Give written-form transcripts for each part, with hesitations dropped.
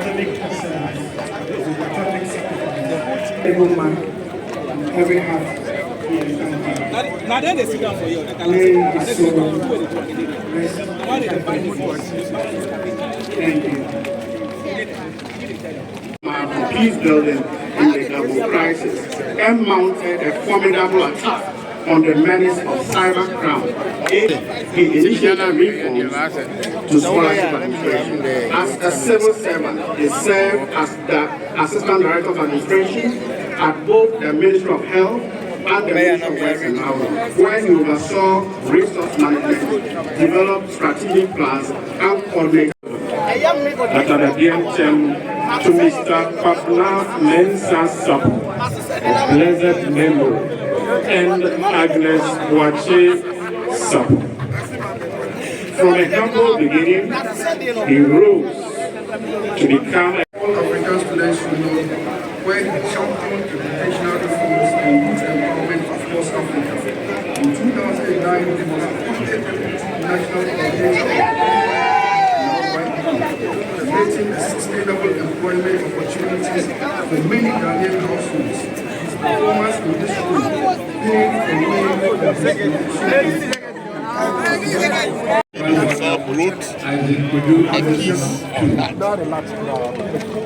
Catholic Assembly, the Catholic Secretary, woman, every half. Now then they sit down for you. Thank you. Peace building in the double crisis and mounted a formidable attack on the menace of cybercrime. He initiated reforms to scholarship administration. As a civil servant, he served as the Assistant Director of Administration at both the Ministry of Health and the Ministry of Works and Housing, where he oversaw resource management, developed strategic plans, and coordinated. To Mr. Papla Mensa Sap, blessed memory, and Agnes Wache Sap. From a humble beginning, he rose to become all African students should know where he championed educational reforms and youth empowerment across Africa. In 2009, he was appointed National Coordinator creating sustainable employment opportunities for many Ghanaian households. His performance in this role paved the way for the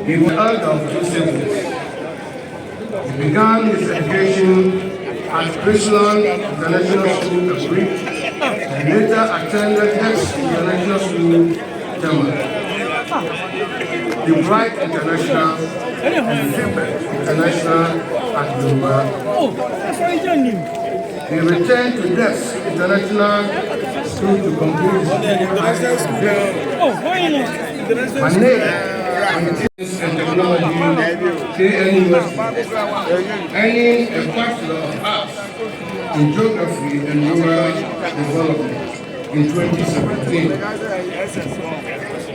He was elder of two siblings. He began his education at Chrisland International School of Greek and later attended Hex International School, Germany. The Bright International and Finland International at Dubai. He returned to DES International School to complete his and Technology, KNU, earning a Bachelor of Arts in Geography and Rural Development in 2017.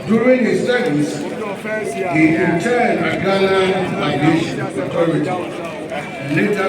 During his studies, he interned at Ghana Aviation Authority and later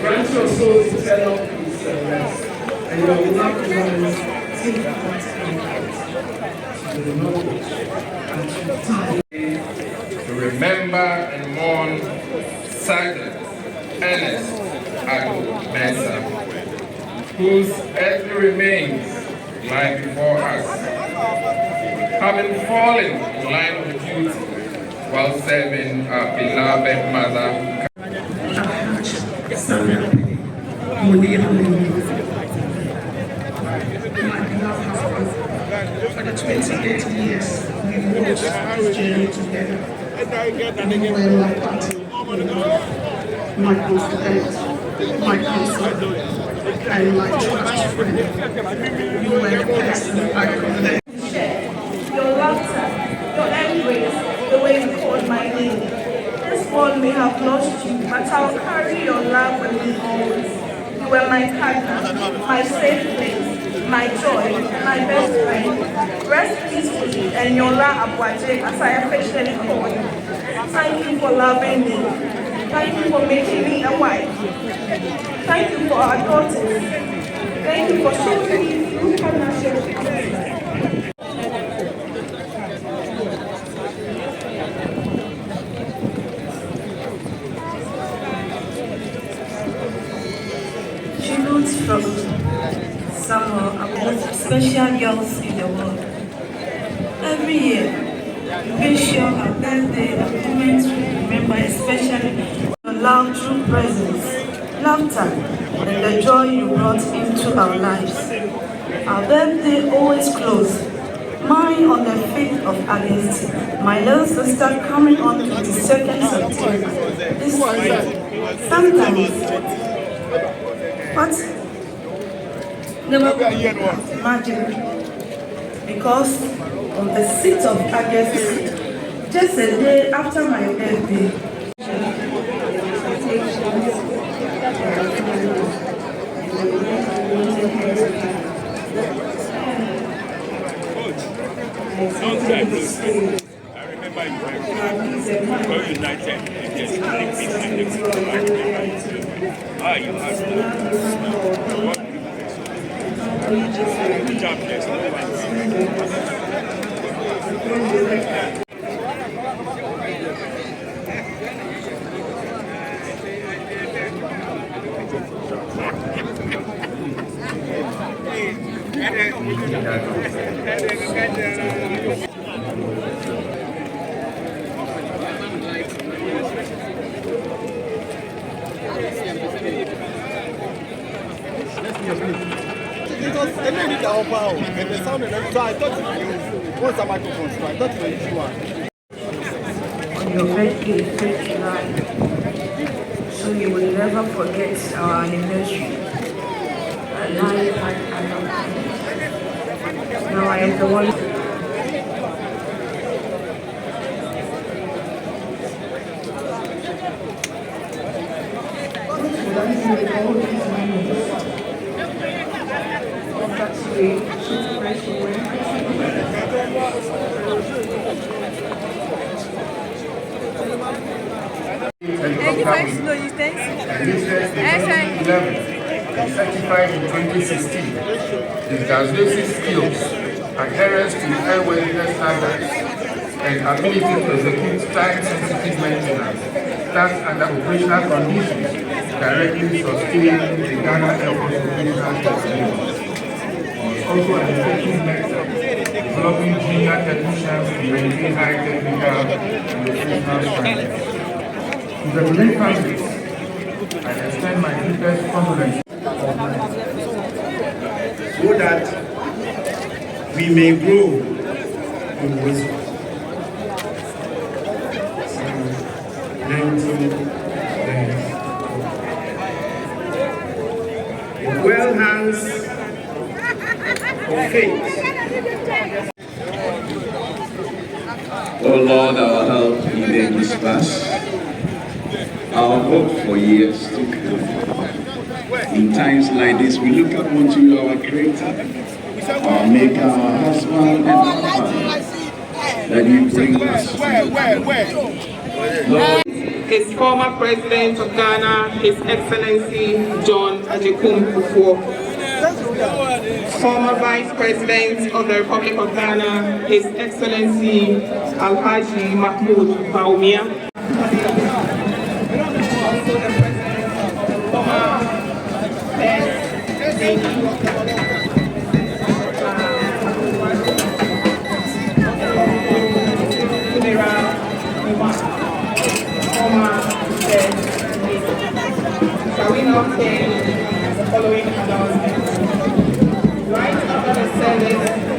grant your soul eternal peace and rest, and your loved ones take part in the knowledge to remember and mourn Sergeant Ernest Agyapongmaa, whose earthly remains lie before us, having fallen in line with duty while serving our beloved mother. For the 28 years we've walked this journey together. You were my partner, my confidant, my counselor, and my trust friend. You were the person I could let. Your laughter, your embrace, the way you called my name. This world may have lost you, but I'll carry your love with me always. You were my partner, my safe place, my joy, and my best friend. Rest peacefully, and Yola Abuaje, as I affectionately call you. Thank you for loving me. Thank you for making me a wife. Thank you for our daughters. Thank you for showing me through partnership. Tributes from Samuel about special girls in the world. Every year, we make sure our birthday and moments we remember, especially your love, true presence, laughter, and the joy you brought into our lives. Our birthday always close. Mine on the 5th of August. My little sister coming on 22nd September. This year, sometimes. But never imagine because on the 6th of August, just a day after my birthday, I remember you were united against the peace and the you have Because the lady that over and the sound and everything, so I thought you once a microphone, so I thought you were the one. on your birthday, 3rd July, so you will never forget our anniversary. Now I am the one. Certified in 2016, his diagnosis skills, adherence to airworthiness standards, and ability to execute time-sensitive maintenance tasks under operational conditions directly sustain the Ghana Air Force operational capabilities. He is also an effective mentor, developing junior technicians to maintain high technical and operational standards. To the Relay families, I extend my deepest condolences so that we may grow in wisdom. Psalm 19:9. With well hands of faith. Oh Lord, our help in this past, our hope for years to come. In times like this, we look up unto you, our Creator, our Maker, our husband, and our Father, that you bring us. Lord, His former President of Ghana, His Excellency John Agyapongmaa, former Vice President of the Republic of Ghana, His Excellency Alhaji Mahmoud Bawumia, also the President of the former Shall we now take the following announcements? Right after the service,